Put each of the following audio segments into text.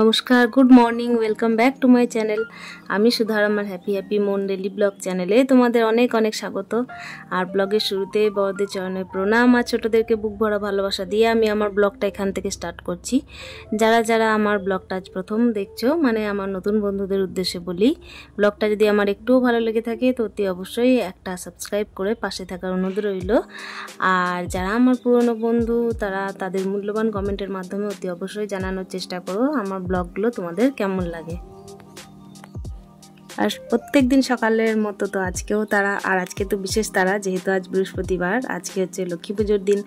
নমস্কার, good morning, welcome back to my channel. আমি সুধার, আমার হ্যাপি হ্যাপি মন ডেলি ব্লগ চ্যানেলে তোমাদের অনেক অনেক স্বাগত। আর ব্লগের শুরুতে বড়দের চরণে প্রণাম আর ছোটোদেরকে বুক ভরা ভালোবাসা দিয়ে আমি আমার ব্লগটা এখান থেকে স্টার্ট করছি। যারা যারা আমার ব্লগটা আজ প্রথম দেখছো, মানে আমার নতুন বন্ধুদের উদ্দেশ্যে বলি, ব্লগটা যদি আমার একটুও ভালো লেগে থাকে তো অতি অবশ্যই একটা সাবস্ক্রাইব করে পাশে থাকার অনুরোধ রইল। আর যারা আমার পুরনো বন্ধু তারা তাদের মূল্যবান কমেন্টের মাধ্যমে অতি অবশ্যই জানানোর চেষ্টা করো আমার ব্লগগুলো তোমাদের কেমন লাগে। আর প্রত্যেক দিন সকালের মতো তো আজকেও তারা, আর আজকে তো বিশেষ তারা, যেহেতু আজ বৃহস্পতিবার, আজকে হচ্ছে লক্ষ্মী পুজোর দিন,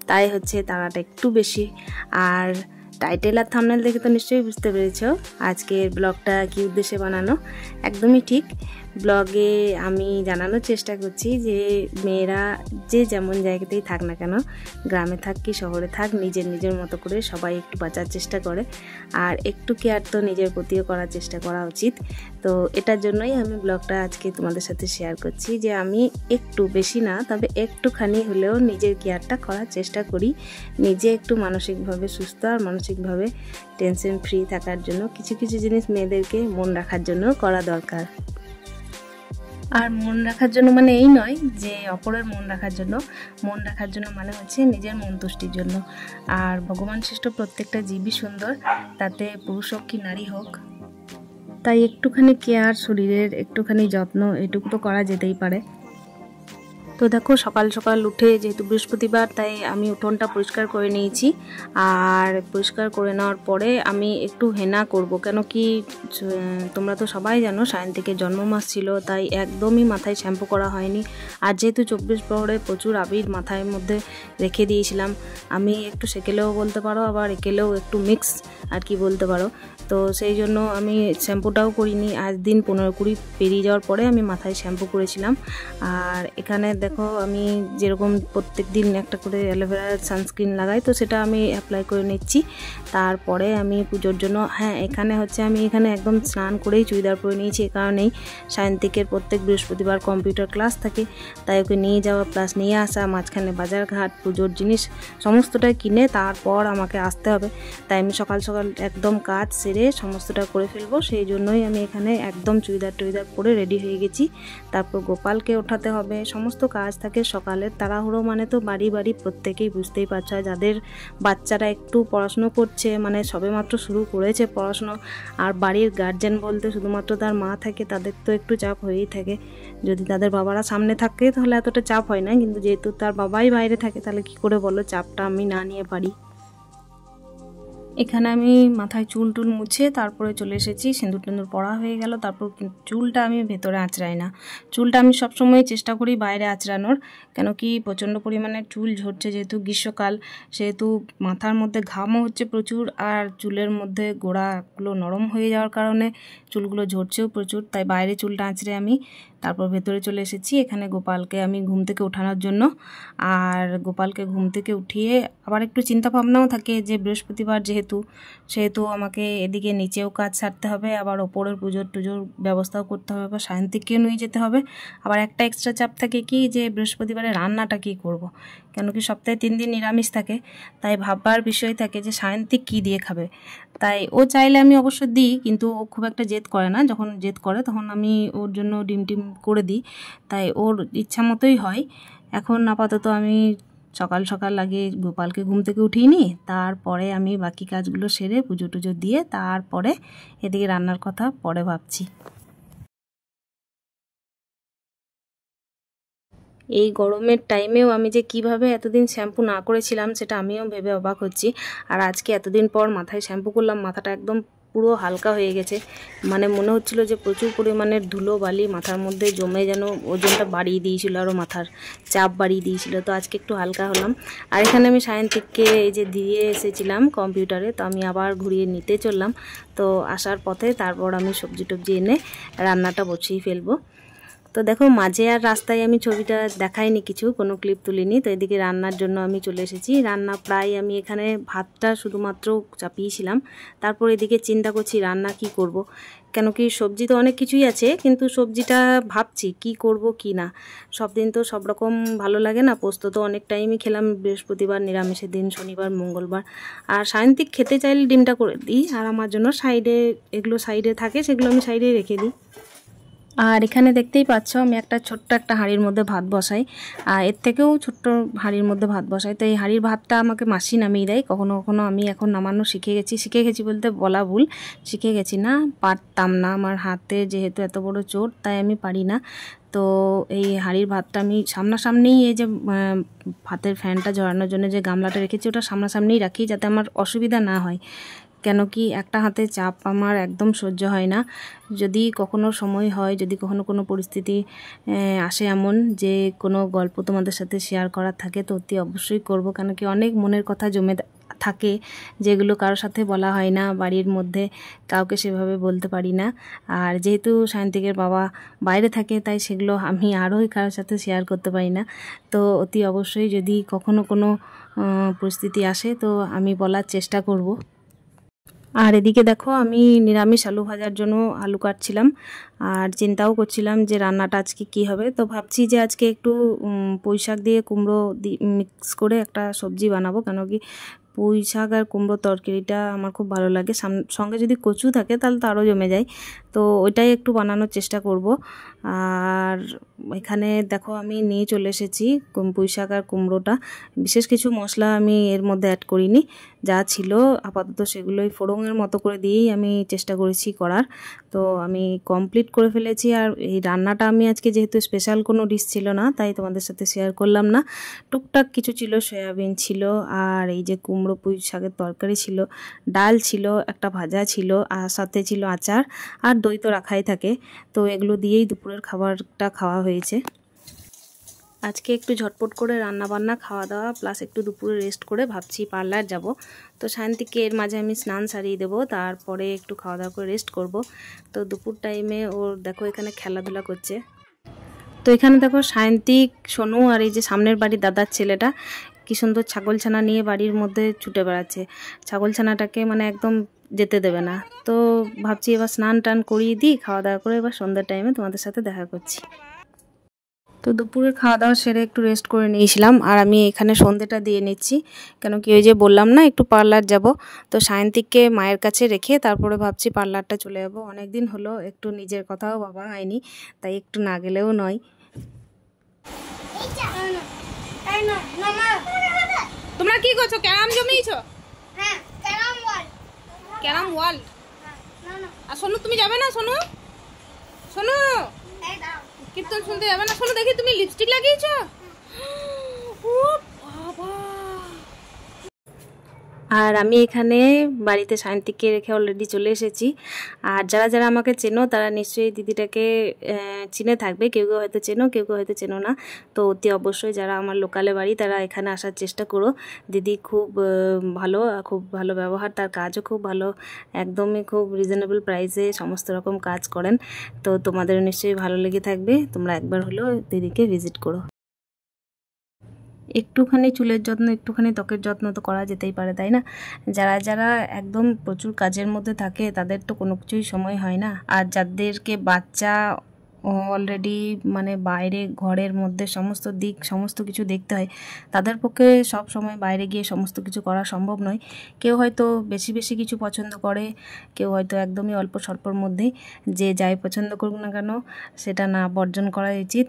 তাই হচ্ছে তারাটা একটু বেশি। আর টাইটেল আর থাম্বনেল দেখে তো নিশ্চয়ই বুঝতে পেরেছো আজকের ব্লগটা কী উদ্দেশ্যে বানানো। একদমই ঠিক, ব্লগে আমি জানানোর চেষ্টা করছি যে মেয়েরা যে যেমন জায়গাতেই থাক না কেন, গ্রামে থাক কি শহরে থাক, নিজের নিজের মতো করে সবাই একটু বাঁচার চেষ্টা করে, আর একটু কেয়ার তো নিজের প্রতিও করার চেষ্টা করা উচিত। তো এটার জন্যই আমি ব্লগটা আজকে তোমাদের সাথে শেয়ার করছি যে আমি একটু, বেশি না তবে একটুখানি হলেও নিজের কেয়ারটা করার চেষ্টা করি, নিজে একটু মানসিকভাবে সুস্থ আর মানসিকভাবে টেনশন ফ্রি থাকার জন্য কিছু কিছু জিনিস মেয়েদেরকে মন রাখার জন্য করা দরকার। আর মন রাখার জন্য মানে এই নয় যে অপরের মন রাখার জন্য, মন রাখার জন্য মানে হচ্ছে নিজের মন তুষ্টির জন্য। আর ভগবান সৃষ্ট প্রত্যেকটা জীবই সুন্দর, তাতে পুরুষ হোক কি নারী হোক, তাই একটুখানি কেয়ার, শরীরের একটুখানি যত্ন, এটুকু তো করা যেতেই পারে। তো দেখো, সকাল সকাল উঠে, যেহেতু বৃহস্পতিবার, তাই আমি উঠোনটা পরিষ্কার করে নিয়েছি। আর পরিষ্কার করে নেওয়ার পরে আমি একটু হেনা করব, কেন কি তোমরা তো সবাই জানো সায়ন্তিকের জন্মমাস ছিল, তাই একদমই মাথায় শ্যাম্পু করা হয়নি। আর যেহেতু 24 প্রহরে প্রচুর আবির মাথায় মধ্যে রেখে দিয়েছিলাম, আমি একটু সেকেলেও বলতে পারো, আবার একেলেও একটু মিক্স আর কি বলতে পারো, তো সেই জন্য আমি শ্যাম্পুটাও করিনি। আজ দিন 15-20 পেরিয়ে যাওয়ার পরে আমি মাথায় শ্যাম্পু করেছিলাম। আর এখানে দেখো, আমি যেরকম প্রত্যেক দিন একটা করে অ্যালোভেরার সানস্ক্রিন লাগাই, তো সেটা আমি অ্যাপ্লাই করে নিচ্ছি। তারপরে আমি পুজোর জন্য, হ্যাঁ এখানে হচ্ছে আমি এখানে একদম স্নান করেই চুড়িদার পরে নিয়েছি, এ কারণেই সায়ন্তিকের প্রত্যেক বৃহস্পতিবার কম্পিউটার ক্লাস থাকে, তাই ওকে নিয়ে যাওয়া প্লাস নিয়ে আসা, মাঝখানে বাজার ঘাট, পুজোর জিনিস সমস্তটাই কিনে তারপর আমাকে আসতে হবে, তাই আমি সকাল সকাল একদম কাজ সেরে সমস্তটা করে ফেলবো। সেই জন্যই আমি এখানে একদম চুড়িদার টুড়িদার পরে রেডি হয়ে গেছি। তারপর গোপালকে ওঠাতে হবে, সমস্ত কাজ থাকে সকালের। তাড়াহুড়ো মানে তো বাড়ি বাড়ি প্রত্যেকেই বুঝতেই পারছো, যাদের বাচ্চারা একটু পড়াশুনো করছে, মানে সবেমাত্র শুরু করেছে পড়াশুনো, আর বাড়ির গার্জেন বলতে শুধুমাত্র তার মা থাকে, তাদের তো একটু চাপ হয়েই থাকে। যদি তাদের বাবারা সামনে থাকে তাহলে এতটা চাপ হয় না, কিন্তু যেহেতু তার বাবাই বাইরে থাকে, তাহলে কি করে বলো চাপটা আমি না নিয়ে পারি। এখানে আমি মাথায় চুল টুল মুছে তারপরে চলে এসেছি, সিঁদুর টিঁদুর পরা হয়ে গেল। তারপর চুলটা আমি ভেতরে আঁচড়াই না, চুলটা আমি সবসময় চেষ্টা করি বাইরে আঁচড়ানোর, কেন কি প্রচণ্ড পরিমাণে চুল ঝরছে, যেহেতু গ্রীষ্মকাল, সেহেতু মাথার মধ্যে ঘামও হচ্ছে প্রচুর, আর চুলের মধ্যে গোড়াগুলো নরম হয়ে যাওয়ার কারণে চুলগুলো ঝরছেও প্রচুর, তাই বাইরে চুলটা আঁচড়ে আমি তারপর ভেতরে চলে এসেছি। এখানে গোপালকে আমি ঘুম থেকে ওঠানোর জন্য, আর গোপালকে ঘুম থেকে উঠিয়ে আবার একটু চিন্তা ভাবনাও থাকে যে বৃহস্পতিবার সেহেতু আমাকে এদিকে নিচেও কাজ সারতে হবে, আবার ওপরের পুজোর টুজোর ব্যবস্থাও করতে হবে, বা সায়ন্তিককেও নিয়ে যেতে হবে। আবার একটা এক্সট্রা চাপ থাকে কি, যে বৃহস্পতিবারে রান্নাটা কী করব, কেন কি সপ্তাহে 3 দিন নিরামিষ থাকে, তাই ভাববার বিষয় থাকে যে সায়ন্তিক কী দিয়ে খাবে। তাই ও চাইলে আমি অবশ্য দিই, কিন্তু ও খুব একটা জেদ করে না, যখন জেদ করে তখন আমি ওর জন্য ডিম টিম করে দিই, তাই ওর ইচ্ছা মতোই হয়। এখন আপাতত আমি সকাল সকাল আগে গোপালকে ঘুম থেকে উঠিয়ে নিই, তারপরে আমি বাকি কাজগুলো সেরে পুজো টুজো দিয়ে তারপরে এদিকে রান্নার কথা পরে ভাবছি। এই গরমের টাইমেও আমি যে কিভাবে এতদিন শ্যাম্পু না করেছিলাম সেটা আমিও ভেবে অবাক হচ্ছি। আর আজকে এতদিন পর মাথায় শ্যাম্পু করলাম, মাথাটা একদম পুরো হালকা হয়ে গেছে, মানে মনে হচ্ছিল যে প্রচুর পরিমাণের ধুলো বালি মাথার মধ্যে জমে যেন ওজনটা বাড়িয়ে দিয়েছিল, আরও মাথার চাপ বাড়িয়ে দিয়েছিল। তো আজকে একটু হালকা হলাম। আর এখানে আমি সায়ন্তিককে এই যে দিয়ে এসেছিলাম কম্পিউটারে, তো আমি আবার ঘুরিয়ে নিতে চললাম। তো আসার পথে তারপর আমি সবজি টবজি এনে রান্নাটা বসিয়ে ফেলবো। তো দেখো মাঝে আর রাস্তায় আমি ছবিটা দেখাইনি, কিছু কোনো ক্লিপ তুলিনি। তো এদিকে রান্নার জন্য আমি চলে এসেছি। রান্না প্রায় আমি এখানে ভাতটা শুধুমাত্র চাপিয়েছিলাম, তারপর এদিকে চিন্তা করছি রান্না কি করব। কেন কি সবজি তো অনেক কিছুই আছে, কিন্তু সবজিটা ভাবছি কি করব কি না। সব দিন তো সব রকম ভালো লাগে না। পোস্ত তো অনেক টাইমই খেলাম, বৃহস্পতিবার নিরামিষের দিন, শনিবার, মঙ্গলবার। আর সায়ন্তিক খেতে চাইলে ডিমটা করে দিই, আর আমার জন্য সাইডে এগুলো সাইডে থাকে, সেগুলো আমি সাইডে রেখে দিই। আর এখানে দেখতেই পাচ্ছ আমি ছোট্ট একটা হাঁড়ির মধ্যে ভাত বসাই, আর এর থেকেও ছোট্ট হাঁড়ির মধ্যে ভাত বসাই। তো এই হাঁড়ির ভাতটা আমাকে মাসি নামিয়ে দেয় কখনো কখনো। আমি এখন নামানো শিখে গেছি বলতে বলা ভুল, শিখে গেছি না, পারতাম না। আমার হাতে যেহেতু এত বড় চোট, তাই আমি পারি না। তো এই হাঁড়ির ভাতটা আমি সামনাসামনিই, এই যে ভাতের ফ্যানটা ঝরানোর জন্য যে গামলাটা রেখেছি ওটা সামনাসামনিই রাখি, যাতে আমার অসুবিধা না হয়। কেন কি একটা হাতে চাপ আমার একদম সহ্য হয় না। যদি কখনো সময় হয়, যদি কখনো কোনো পরিস্থিতি আসে এমন যে কোনো গল্প তোমাদের সাথে শেয়ার করার থাকে, তো অতি অবশ্যই করব। কেন কি অনেক মনের কথা জমে থাকে, যেগুলো কারোর সাথে বলা হয় না, বাড়ির মধ্যে কাউকে সেভাবে বলতে পারি না। আর যেহেতু সায়ন্তিকের বাবা বাইরে থাকে, তাই সেগুলো আমি আরোই কারোর সাথে শেয়ার করতে পারি না। তো অতি অবশ্যই যদি কখনো কোনো পরিস্থিতি আসে, তো আমি বলার চেষ্টা করব। আর এদিকে দেখো আমি নিরামিষ আলু ভাজার জন্য আলু কাটছিলাম, আর চিন্তাও করছিলাম যে রান্নাটা আজকে কী হবে। তো ভাবছি যে আজকে একটু পুঁই শাক দিয়ে কুমড়ো মিক্স করে একটা সবজি বানাবো। কেন কি পুঁই শাক আর কুমড়ো তরকারিটা আমার খুব ভালো লাগে, সঙ্গে যদি কচু থাকে তাহলে তো আরও জমে যায়। তো ওইটাই একটু বানানোর চেষ্টা করব। আর এখানে দেখো আমি নিয়ে চলে এসেছি পুঁই শাক আর কুমড়োটা। বিশেষ কিছু মশলা আমি এর মধ্যে অ্যাড করিনি, যা ছিল আপাতত সেগুলোই ফোড়নের মতো করে দিয়েই আমি চেষ্টা করেছি করার। তো আমি কমপ্লিট করে ফেলেছি। আর এই রান্নাটা আমি আজকে যেহেতু স্পেশাল কোনো ডিশ ছিল না, তাই তোমাদের সাথে শেয়ার করলাম না। টুকটাক কিছু ছিল, সয়াবিন ছিল, আর এই যে কুমড়ো পুঁই শাকের তরকারি ছিল, ডাল ছিল, একটা ভাজা ছিল, আর সাথে ছিল আচার, আর দই তো রাখাই থাকে। তো এগুলো দিয়েই দুপুরের খাবারটা খাওয়া হয়েছে। আজকে একটু ঝটপট করে রান্না বান্না, খাওয়া দাওয়া, প্লাস একটু দুপুরে রেস্ট করে ভাবছি পার্লার যাব। তো শান্তিকে এর মাঝে আমি স্নান সারিয়ে দেবো, তারপরে একটু খাওয়া দাওয়া করে রেস্ট করব। তো দুপুর টাইমে ওর দেখো এখানে খেলাধুলা করছে। তো এখানে দেখো সায়ন্তিক, সোনু আর এই যে সামনের বাড়ির দাদার ছেলেটা কি সুন্দর ছাগলছানা নিয়ে বাড়ির মধ্যে ছুটে বেড়াচ্ছে। ছাগলছানাটাকে মানে একদম যেতে দেবে না। তো ভাবছি এবার স্নান টান করিয়ে দিই, খাওয়া দাওয়া করে এবার সন্ধ্যার টাইমে তোমাদের সাথে দেখা করছি। তো দুপুরে খাওয়া দাওয়া সেরে একটু রেস্ট করে নিয়েছিলাম, আর আমি এখানে সন্ধ্যেটা দিয়ে নিচ্ছি। কেন কি ওই যে বললাম না একটু পার্লার যাব, তো সায়ন্তিককে মায়ের কাছে রেখে তারপরে ভাবছি পার্লারটা চলে যাব। অনেকদিন হলো একটু নিজের কথাও ভাবা হয়নি, তাই একটু না গেলেও নয়। তোমরা কি করছো? ক্যারাম জমিয়েছো? হ্যাঁ, ক্যারাম বল। Carrom world. না। আর সোনু তুমি যাবে না? সোনু সোনু এই দাও। কীর্তন শুনতে যাবে না? সোনু দেখি তুমি লিপস্টিক লাগিয়েছো। ও বাবা! আর আমি এখানে বাড়িতে সায়ন্তিককে রেখে অলরেডি চলে এসেছি। আর যারা যারা আমাকে চেনো তারা নিশ্চয়ই দিদিটাকে চিনে থাকবে, কেউ কেউ হয়তো চেনো, কেউ কেউ হয়তো চেনো না। তো অতি অবশ্যই যারা আমার লোকালে বাড়ি তারা এখানে আসার চেষ্টা করো। দিদি খুব ভালো, খুব ভালো ব্যবহার, তার কাজও খুব ভালো, একদমই খুব রিজনেবল প্রাইসে সমস্ত রকম কাজ করেন। তো তোমাদের নিশ্চয়ই ভালো লেগে থাকবে, তোমরা একবার হলেও দিদিকে ভিজিট করো। একটুখানি চুলের যত্ন, একটুখানি ত্বকের যত্ন তো করা যেতেই পারে, তাই না? যারা যারা একদম প্রচুর কাজের মধ্যে থাকে তাদের তো কোনো কিছুই সময় হয় না। আর যাদেরকে বাচ্চা অলরেডি মানে বাইরে ঘরের মধ্যে সমস্ত দিক সমস্ত কিছু দেখতে হয়, তাদের পক্ষে সব সময় বাইরে গিয়ে সমস্ত কিছু করা সম্ভব নয়। কেউ হয়তো বেশি বেশি কিছু পছন্দ করে, কেউ হয়তো একদমই অল্প স্বল্পর মধ্যেই। যে যাই পছন্দ করুক না কেন সেটা না বর্জন করা উচিত।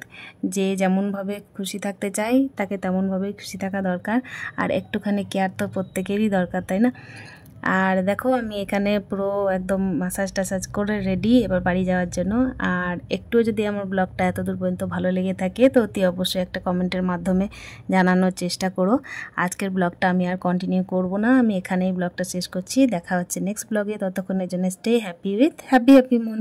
যে যেমনভাবে খুশি থাকতে চায় তাকে তেমনভাবেই খুশি থাকা দরকার। আর একটুখানি কেয়ার তো প্রত্যেকেরই দরকার, তাই না? আর দেখো আমি এখানে পুরো একদম মাসাজ টাসাজ করে রেডি এবার বাড়ি যাওয়ার জন্য। আর একটুও যদি আমার ব্লগটা এতদূর পর্যন্ত ভালো লেগে থাকে তো অতি অবশ্যই একটা কমেন্টের মাধ্যমে জানানোর চেষ্টা করো। আজকের ব্লগটা আমি আর কন্টিনিউ করব না, আমি এখানেই ব্লগটা শেষ করছি। দেখা হচ্ছে নেক্সট ব্লগে, ততক্ষণের জন্য স্টে হ্যাপি উইথ হ্যাপি মন।